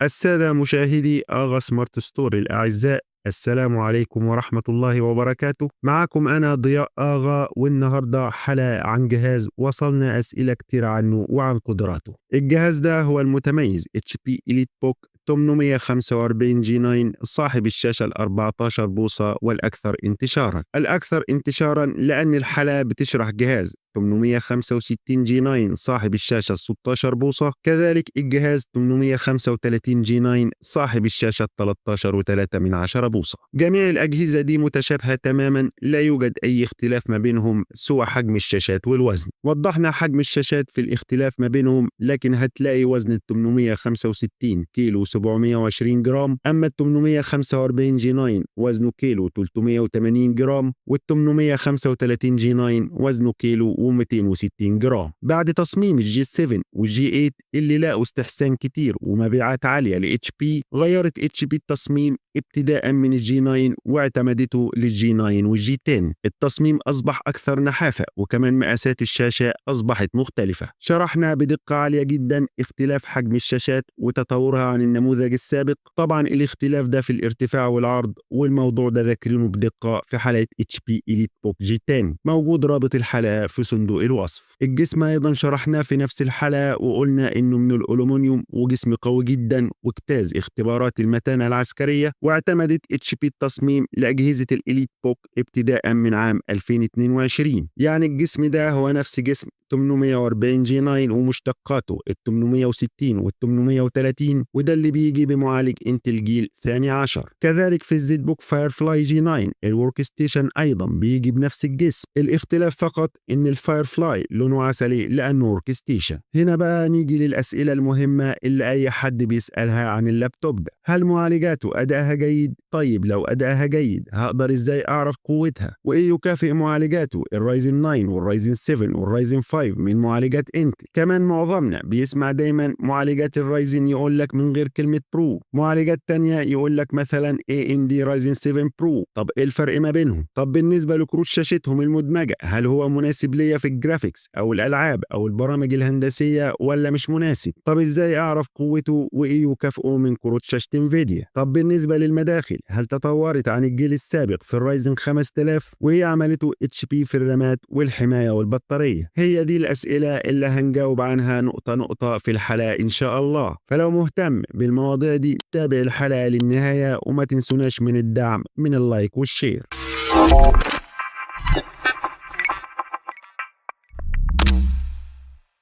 السادة مشاهدي آغا سمارت ستور الأعزاء، السلام عليكم ورحمة الله وبركاته. معكم أنا ضياء آغا، والنهاردة حلقة عن جهاز وصلنا أسئلة كتير عنه وعن قدراته. الجهاز ده هو المتميز HP EliteBook 845 G9 صاحب الشاشة ال 14 بوصة والأكثر انتشارا. الأكثر انتشارا لأن الحلقة بتشرح جهاز 865 G9 صاحب الشاشة 16 بوصة، كذلك الجهاز 835 G9 صاحب الشاشة 13.3 بوصة. جميع الأجهزة دي متشابهة تماما، لا يوجد أي اختلاف ما بينهم سوى حجم الشاشات والوزن. وضحنا حجم الشاشات في الاختلاف ما بينهم، لكن هتلاقي وزن ال 865 كيلو 720 جرام، أما ال 845 G9 وزنه كيلو 380 جرام، وال 835 G9 وزنه كيلو و260 جرام. بعد تصميم الجي 7 والجي 8 اللي لاقوا استحسان كتير ومبيعات عالية ل HP، غيرت HP التصميم ابتداء من الجي 9 واعتمدته للجي 9 والجي 10. التصميم أصبح أكثر نحافة، وكمان مقاسات الشاشة أصبحت مختلفة. شرحنا بدقة عالية جدا اختلاف حجم الشاشات وتطورها عن النموذج السابق. طبعا الاختلاف ده في الارتفاع والعرض، والموضوع ده ذاكرينه بدقة في حلقة HP EliteBook G10. موجود رابط الحلقة في صندوق الوصف. الجسم أيضا شرحناه في نفس الحلقة وقلنا إنه من الألومنيوم وجسم قوي جدا واجتاز اختبارات المتانة العسكرية، واعتمدت HP التصميم لأجهزة الإليت بوك ابتداء من عام 2022. يعني الجسم ده هو نفس جسم 840 G9 ومشتقاته ال 860 وال 830، وده اللي بيجي بمعالج انتل جيل ثاني عشر. كذلك في الزد بوك فايرفلاي G9 الورك ستيشن أيضا بيجي بنفس الجسم، الاختلاف فقط إن الفايرفلاي لونه عسلي لأنه ورك ستيشن. هنا بقى نيجي للأسئلة المهمة اللي أي حد بيسألها عن اللابتوب ده: هل معالجاته أدائها جيد؟ طيب لو أدائها جيد هقدر إزاي أعرف قوتها؟ وإيه يكافئ معالجاته الرايزن 9 والرايزن 7 والرايزن 5 من معالجات انتل؟ كمان معظمنا بيسمع دايما معالجات الرايزن يقول لك من غير كلمة برو، معالجات تانية يقول لك مثلا AMD رايزن 7 برو. طب إيه الفرق ما بينهم؟ طب بالنسبة لكروت شاشتهم المدمجة، هل هو مناسب ليا في الجرافيكس أو الألعاب أو البرامج الهندسية ولا مش مناسب؟ طب إزاي أعرف قوته وإيه يكافئه من كروت شاشة انفيديا؟ طب بالنسبة للمداخل، هل تطورت عن الجيل السابق في الرايزن 5000؟ وإيه عملته HP في الرامات والحماية والبطارية؟ هي دي الأسئلة اللي هنجاوب عنها نقطة نقطة في الحلقة إن شاء الله. فلو مهتم بالمواضيع دي تابع الحلقة للنهاية، وما تنسوناش من الدعم من اللايك والشير.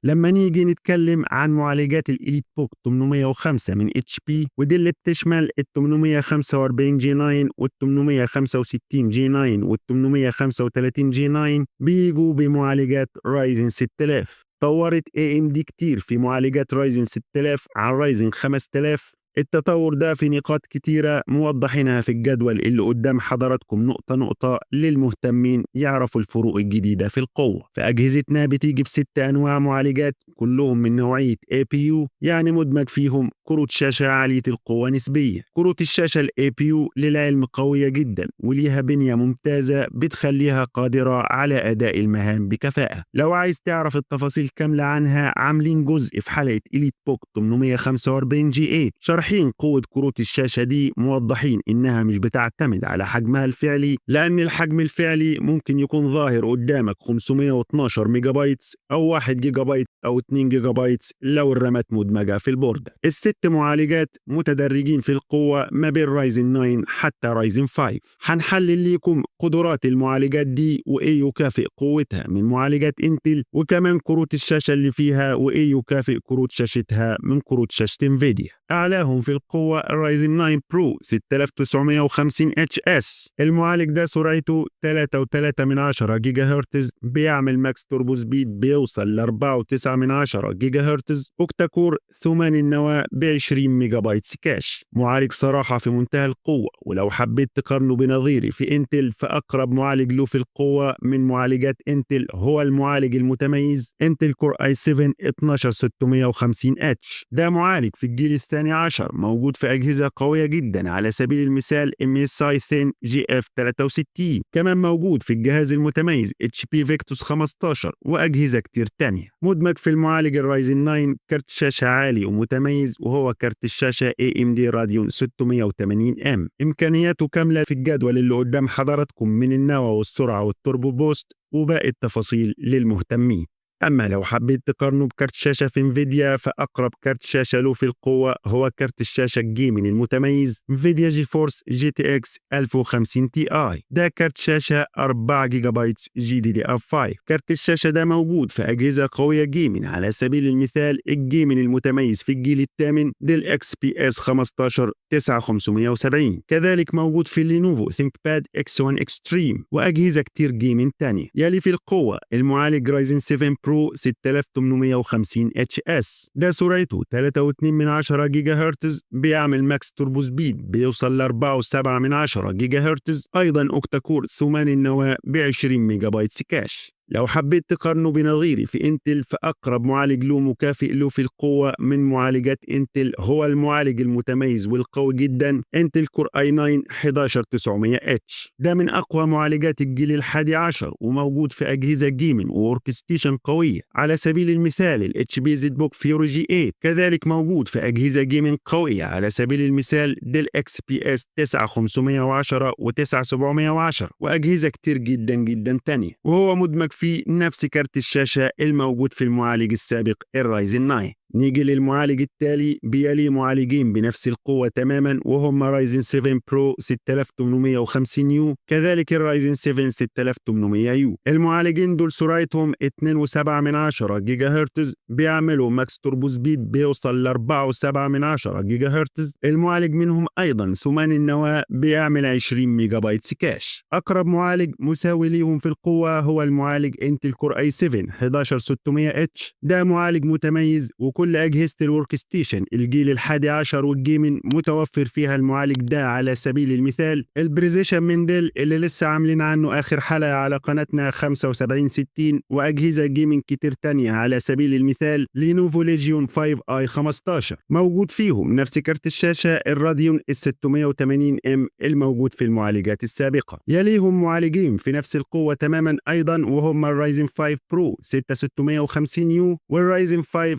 لما نيجي نتكلم عن معالجات الإليت بوك 805 من HP، ودي اللي بتشمل ال 845 G9 وال 865 G9 وال 835 G9، بيجوا بمعالجات رايزن 6000. طورت AMD كتير في معالجات رايزن 6000 عن رايزن 5000. التطور ده في نقاط كتيرة موضحينها في الجدول اللي قدام حضراتكم نقطة نقطة للمهتمين يعرفوا الفروق الجديدة في القوة. فأجهزتنا بتيجي بست أنواع معالجات، كلهم من نوعية APU، يعني مدمج فيهم كروت شاشة عالية القوة نسبية. كروت الشاشة ال APU للعلم قوية جدا وليها بنية ممتازة بتخليها قادرة على أداء المهام بكفاءة. لو عايز تعرف التفاصيل كاملة عنها، عاملين جزء في حلقة إليت بوك 845 G8 شارحين قوة كروت الشاشة دي، موضحين إنها مش بتعتمد على حجمها الفعلي، لأن الحجم الفعلي ممكن يكون ظاهر قدامك 512 ميجا بايتس أو 1 جيجا بايت أو 2 جيجا بايتس لو الرامات مدمجة في البوردة. الست معالجات متدرجين في القوة ما بين رايزن 9 حتى رايزن 5. هنحلل لكم قدرات المعالجات دي وإيه يكافئ قوتها من معالجات انتل، وكمان كروت الشاشة اللي فيها وإيه يكافئ كروت شاشتها من كروت شاشة انفيديا. أعلاهم في القوة الرايزن 9 برو 6950 HS. المعالج ده سرعته 3.3 جيجا هرتز، بيعمل ماكس توربو سبيد بيوصل ل 4.9 جيجا هرتز، اوكتا كور 8 النواة ب 20 ميجا بايت كاش. معالج صراحة في منتهى القوة، ولو حبيت تقارنه بنظيري في انتل، فأقرب معالج له في القوة من معالجات انتل هو المعالج المتميز انتل كور i7 12650H. ده معالج في الجيل الثاني عشر 15 موجود في أجهزة قوية جدا على سبيل المثال MSI Thin GF63. كمان موجود في الجهاز المتميز HP Victus 15 وأجهزة كتير تانية. مدمج في المعالج الرايزن 9 كارت شاشة عالي ومتميز وهو كارت الشاشة AMD Radeon 680M. إمكانياته كاملة في الجدول اللي قدام حضراتكم من النوى والسرعة والتوربو بوست وباقي التفاصيل للمهتمين. أما لو حبيت تقارنه بكارت شاشة في انفيديا فأقرب كارت شاشة له في القوة هو كارت الشاشة الجيمنج المتميز انفيديا جي فورس GTX 1050 Ti. ده كارت شاشة 4 جيجا بايت GDDR5. كارت الشاشة ده موجود في أجهزة قوية جيمنج على سبيل المثال الجيمنج المتميز في الجيل الثامن ديل XPS 15 9570. كذلك موجود في اللينوفو ThinkPad X1 Extreme وأجهزة كتير جيمنج تانية. يلي في القوة المعالج رايزن 7 برو 6850 HS. ده سرعته 3.2 جيجا هرتز، بيعمل ماكس توربو سبيد بيوصل ل 4.7 جيجا هرتز. أيضا أوكتا كور ثماني النواة ب 20 ميجا بايت كاش. لو حبيت تقارنه بنظيري في انتل فأقرب معالج له مكافئ له في القوة من معالجات انتل هو المعالج المتميز والقوي جدا انتل كور i9 11900H. ده من أقوى معالجات الجيل الحادي عشر وموجود في أجهزة جيمنج وورك ستيشن قوية على سبيل المثال ال HP ZBook Fury G8. كذلك موجود في أجهزة جيمنج قوية على سبيل المثال ديل XPS 9510 و 9710 وأجهزة كتير جدا جدا تانية. وهو مدمج في نفس كارت الشاشة الموجود في المعالج السابق الرايزن 9. نيجي للمعالج التالي بيلي معالجين بنفس القوة تماما وهم رايزن 7 برو 6850U كذلك الرايزن 7 6800U. المعالجين دول سرعتهم 2.7 جيجا هرتز، بيعملوا ماكس توربو سبيد بيوصل ل 4.7 جيجا هرتز. المعالج منهم أيضا ثماني النواة بيعمل 20 ميجا بايت كاش. أقرب معالج مساوي ليهم في القوة هو المعالج انتل كور i7 11600H. ده معالج متميز وكل أجهزة الورك ستيشن الجيل الحادي عشر والجيمن متوفر فيها المعالج ده. على سبيل المثال البريزيشن من ديل اللي لسه عاملين عنه آخر حلقة على قناتنا 7560 وأجهزة جيمنج كتير تانية على سبيل المثال لينوفو ليجيون 5i 15 موجود فيهم نفس كارت الشاشة الراديون ال 680M الموجود في المعالجات السابقة. يليهم معالجين في نفس القوة تماما أيضا وهم الرايزن 5 برو 6650U والرايزن 5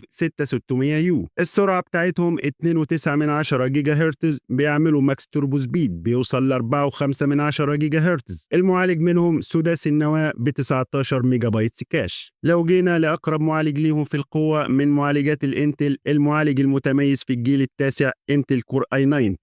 6600U. السرعة بتاعتهم 2.9 جيجا هرتز، بيعملوا ماكس توربو سبيد بيوصل ل 4.5 جيجا هرتز. المعالج منهم سداسي النواة ب 19 ميجا بايت كاش. لو جينا لأقرب معالج ليهم في القوة من معالجات الانتل المعالج المتميز في الجيل التاسع انتل كور i9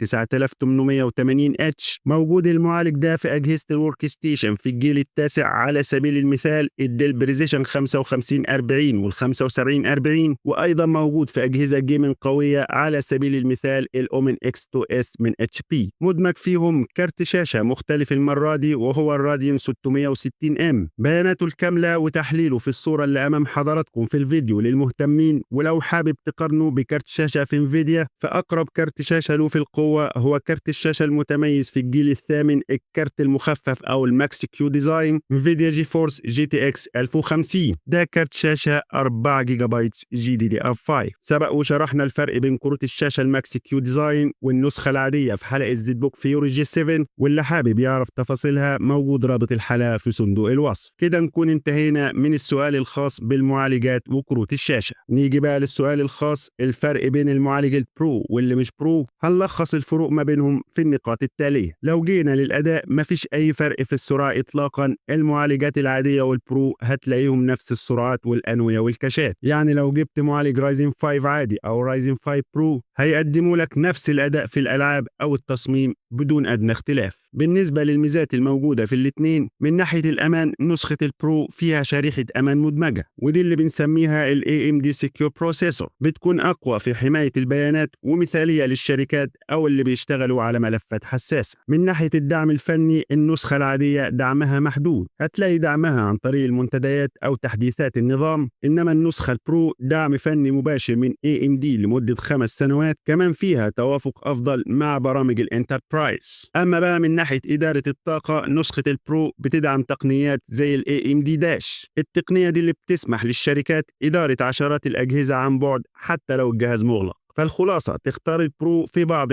9880H. موجود المعالج ده في أجهزة الورك ستيشن في الجيل التاسع على سبيل المثال الديل بريزيشن 5540 وال 7540 وأيضا موجود في أجهزة جيمنج قوية على سبيل المثال الأومن X2S من HP. مدمج فيهم كارت شاشة مختلف المرة دي وهو الراديون 660M. بياناته الكاملة وتحليله في الصورة اللي أمام حضراتكم في الفيديو للمهتمين. ولو حابب تقارنه بكارت شاشة في انفيديا فأقرب كارت شاشة له في القوة هو كارت الشاشة المتميز في الجيل الثامن الكارت المخفف أو الماكس كيو ديزاين انفيديا جي فورس GTX 1050. ده كارت شاشة 4 جيجا بايت GDDR5. سبق وشرحنا الفرق بين كروت الشاشة الماكس كيو ديزاين والنسخة العادية في حلقة ZBook Fury G7 واللي حابب يعرف تفاصيلها موجود رابط الحلقة في صندوق الوصف. كده نكون انتهينا من السؤال الخاص بالمعالجات وكروت الشاشة. نيجي بقى للسؤال الخاص الفرق بين المعالج البرو واللي مش برو. هنلخص الفروق ما بينهم في النقاط التالية. لو جينا للأداء مفيش أي فرق في السرعة إطلاقا. المعالجات العادية والبرو هتلاقيهم نفس السرعات والأنوية والكاشات. يعني لو جبت معالج رايزن 5 عادي أو رايزن 5 برو هيقدموا لك نفس الأداء في الألعاب أو التصميم بدون أدنى اختلاف. بالنسبة للميزات الموجودة في الاثنين من ناحية الأمان نسخة البرو فيها شريحة أمان مدمجة ودي اللي بنسميها ال AMD Secure Processor. بتكون أقوى في حماية البيانات ومثالية للشركات أو اللي بيشتغلوا على ملفات حساسة. من ناحية الدعم الفني النسخة العادية دعمها محدود، هتلاقي دعمها عن طريق المنتديات أو تحديثات النظام. إنما النسخة البرو دعم فني مباشر من AMD لمدة 5 سنوات. كمان فيها توافق أفضل مع برامج الانتربرايز. أما بقى من ناحية إدارة الطاقة نسخة البرو بتدعم تقنيات زي ال AMD Dash. التقنية دي اللي بتسمح للشركات إدارة عشرات الأجهزة عن بعد حتى لو الجهاز مغلق. فالخلاصة تختار البرو في بعض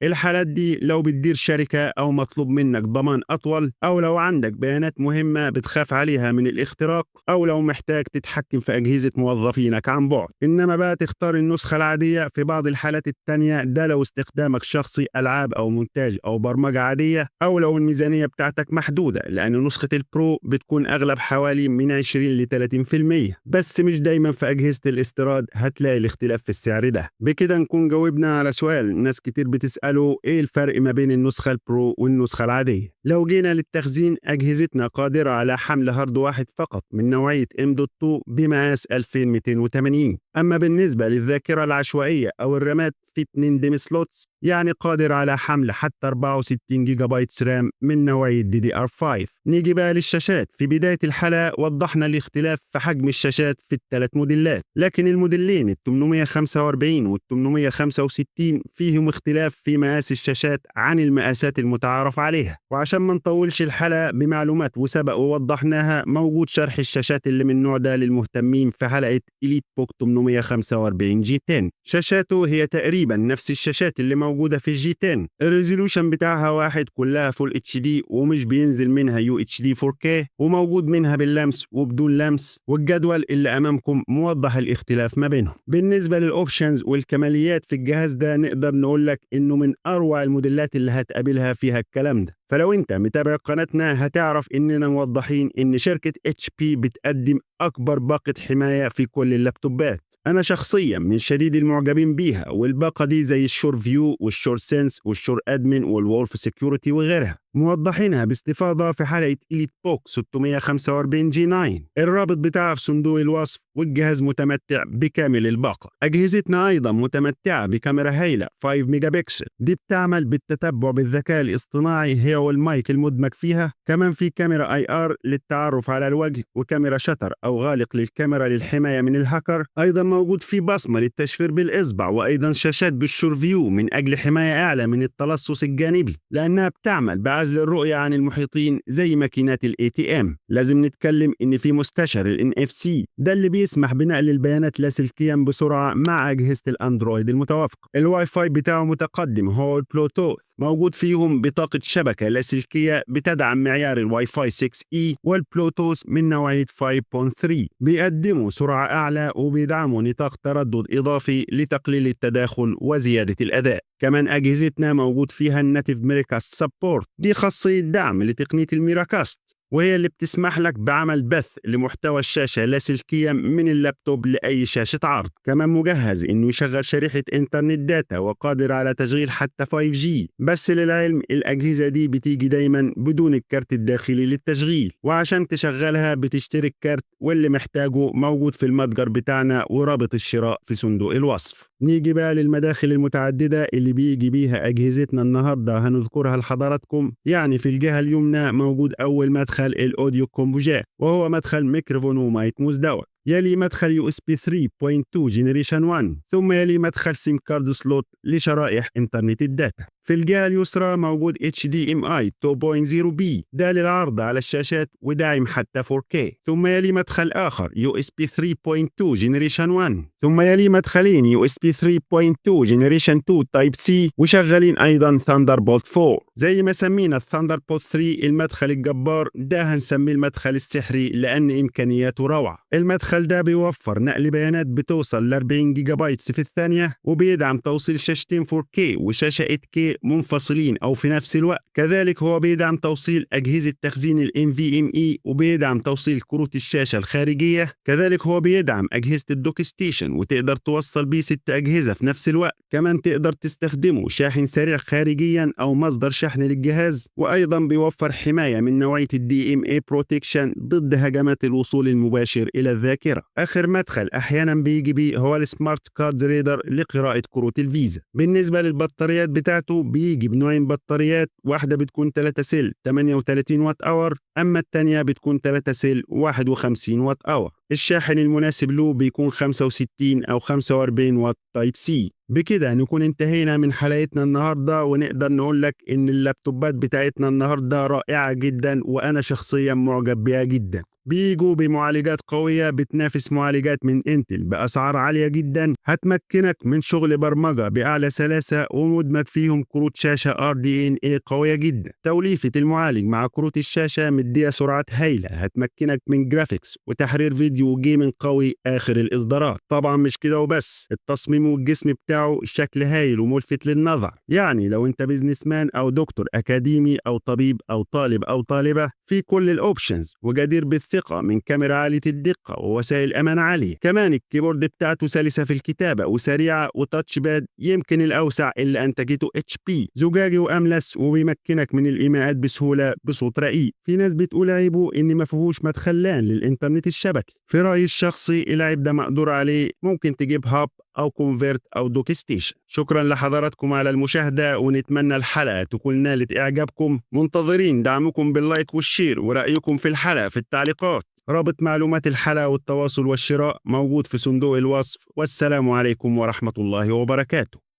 الحالات دي لو بتدير شركة أو مطلوب منك ضمان أطول، أو لو عندك بيانات مهمة بتخاف عليها من الاختراق، أو لو محتاج تتحكم في أجهزة موظفينك عن بعد. إنما بقى تختار النسخة العادية في بعض الحالات التانية، ده لو استخدامك شخصي، ألعاب أو مونتاج أو برمجة عادية، أو لو الميزانية بتاعتك محدودة، لأن نسخة البرو بتكون أغلب حوالي من 20 ل 30%، بس مش دايما في أجهزة الاستيراد هتلاقي الاختلاف في السعر ده. بكده نكون جاوبنا على سؤال ناس كتير بتسأله، إيه الفرق ما بين النسخة البرو والنسخة العادية؟ لو جينا للتخزين، أجهزتنا قادرة على حمل هارد واحد فقط من نوعية M.2 بمقاس 2280. أما بالنسبة للذاكرة العشوائية أو الرامات، في 2 ديم سلوتس، يعني قادر على حمل حتى 64 جيجا بايت رام من نوعية DDR5. نيجي بقى للشاشات. في بداية الحلقة وضحنا الاختلاف في حجم الشاشات في الثلاث موديلات، لكن الموديلين ال 845 وال 865 فيهم اختلاف في مقاس الشاشات عن المقاسات المتعارف عليها. وعشان ما نطولش الحلقة بمعلومات وسبق ووضحناها، موجود شرح الشاشات اللي من النوع ده للمهتمين في حلقة إليت بوك 845 جي 10. شاشاته هي تقريبا نفس الشاشات اللي موجودة في الجي 10. الريزولوشن بتاعها واحد، كلها فول اتش دي، ومش بينزل منها يو اتش دي 4K، وموجود منها باللمس وبدون لمس، والجدول اللي امامكم موضح الاختلاف ما بينهم. بالنسبة للاوبشنز والكماليات في الجهاز ده، نقدر نقول لك انه من اروع الموديلات اللي هتقابلها فيها الكلام ده. فلو انت متابع قناتنا هتعرف اننا موضحين ان شركة HP بتقدم اكبر باقة حماية في كل اللابتوبات. انا شخصيا من شديد المعجبين بيها، والباقة دي زي الشور فيو والشور سنس والشور ادمن والولف سيكيورتي وغيرها، موضحينها باستفاضة في حلقة إليت بوك 645 جي 9. الرابط بتاعها في صندوق الوصف، والجهاز متمتع بكامل الباقة. أجهزتنا أيضا متمتعة بكاميرا هايلة 5 ميجا بكسل، دي بتعمل بالتتبع بالذكاء الاصطناعي هي والمايك المدمج فيها. كمان في كاميرا IR للتعرف على الوجه، وكاميرا شتر أو غالق للكاميرا للحماية من الهاكر. أيضا موجود في بصمة للتشفير بالإصبع، وأيضا شاشات بالشور فيو من أجل حماية أعلى من التلصص الجانبي، لأنها بتعمل بعزل الرؤية عن المحيطين زي ماكينات ال ATM. لازم نتكلم إن في مستشعر ال NFC، ده اللي بيسمح بنقل البيانات لاسلكيا بسرعة مع أجهزة الأندرويد المتوافقة. الواي فاي بتاعه متقدم، هو البلوتوث. موجود فيهم بطاقة شبكة لاسلكية بتدعم معيار الواي فاي 6E والبلوتوث من نوعية 5.3. بيقدموا سرعة أعلى وبيدعموا نطاق تردد إضافي لتقليل التداخل وزيادة الأداء. كمان أجهزتنا موجود فيها الناتيف ميراكاست سبورت، دي خاصية دعم لتقنية الميراكاست، وهي اللي بتسمح لك بعمل بث لمحتوى الشاشة لاسلكيا من اللابتوب لأي شاشة عرض. كمان مجهز إنه يشغل شريحة إنترنت داتا، وقادر على تشغيل حتى 5G. بس للعلم الأجهزة دي بتيجي دايما بدون الكارت الداخلي للتشغيل، وعشان تشغلها بتشتري الكارت، واللي محتاجه موجود في المتجر بتاعنا، ورابط الشراء في صندوق الوصف. نيجي بقى للمداخل المتعددة اللي بيجي بيها أجهزتنا النهاردة، هنذكرها لحضراتكم. يعني في الجهة اليمنى موجود أول مدخل الأوديو كومبوجات، وهو مدخل ميكروفون ومايك مزدوج. يلي مدخل USB 3.2 جينيريشن 1، ثم يلي مدخل سيم كارد سلوت لشرائح إنترنت الداتا. في الجهة اليسرى موجود HDMI 2.0B، ده للعرض على الشاشات وداعم حتى 4K. ثم يلي مدخل آخر USB 3.2 جينيريشن 1، ثم يلي مدخلين USB 3.2 جينيريشن 2 تايب C، وشغالين أيضا ثاندربولت 4. زي ما سمينا الثاندربولت 3 المدخل الجبار، ده هنسميه المدخل السحري لأن إمكانياته روعة. المدخل ده بيوفر نقل بيانات بتوصل ل 40 جيجا بايتس في الثانية، وبيدعم توصيل شاشتين 4K وشاشة 8K منفصلين أو في نفس الوقت. كذلك هو بيدعم توصيل أجهزة تخزين ال NVMe، وبيدعم توصيل كروت الشاشة الخارجية. كذلك هو بيدعم أجهزة الدوك ستيشن، وتقدر توصل بيه 6 أجهزة في نفس الوقت. كمان تقدر تستخدمه شاحن سريع خارجيا أو مصدر شحن للجهاز. وأيضا بيوفر حماية من نوعية DMA Protection ضد هجمات الوصول المباشر إلى الذاكرة. آخر مدخل أحيانا بيجي بيه هو السمارت كارد ريدر لقراءة كروت الفيزا. بالنسبة للبطاريات بتاعته، بيجي بنوعين بطاريات، واحدة بتكون 3 سيل 38 وات اور، أما التانية بتكون 3 سيل 51 وات اور. الشاحن المناسب له بيكون 65 أو 45 وات تايب سي. بكده نكون انتهينا من حلقتنا النهاردة، ونقدر نقول لك إن اللابتوبات بتاعتنا النهاردة رائعة جدا، وأنا شخصيا معجب بيها جدا. بيجوا بمعالجات قوية بتنافس معالجات من انتل بأسعار عالية جدا، هتمكنك من شغل برمجة بأعلى سلاسة، ومدمج فيهم كروت شاشة RDNA قوية جدا. توليفة المعالج مع كروت الشاشة مدية سرعات هايلة هتمكنك من جرافيكس وتحرير فيديو وجيمنج قوي آخر الإصدارات. طبعا مش كده وبس، التصميم والجسم بتاعه شكل هايل وملفت للنظر. يعني لو انت بيزنس مان أو دكتور أكاديمي أو طبيب أو طالب أو طالبة، في كل الأوبشنز، وجدير بالثقة من كاميرا عالية الدقة ووسائل أمان عالية. كمان الكيبورد بتاعته سلسة في الكتابة وسريعة، وتاتش باد يمكن الأوسع اللي أنتجته HP، زجاجي وأملس وبيمكنك من الإيماءات بسهولة بصوت رقيق. في ناس بتقول عيبه إن ما فيهوش مدخلان للإنترنت الشبكي. في رأيي الشخصي العيب ده مقدور عليه، ممكن تجيب هاب أو كونفرت أو دوك ستيشن. شكرا لحضراتكم على المشاهدة، ونتمنى الحلقة تكون نالت إعجابكم. منتظرين دعمكم باللايك والشير ورأيكم في الحلقة في التعليقات. رابط معلومات الحلقة والتواصل والشراء موجود في صندوق الوصف. والسلام عليكم ورحمة الله وبركاته.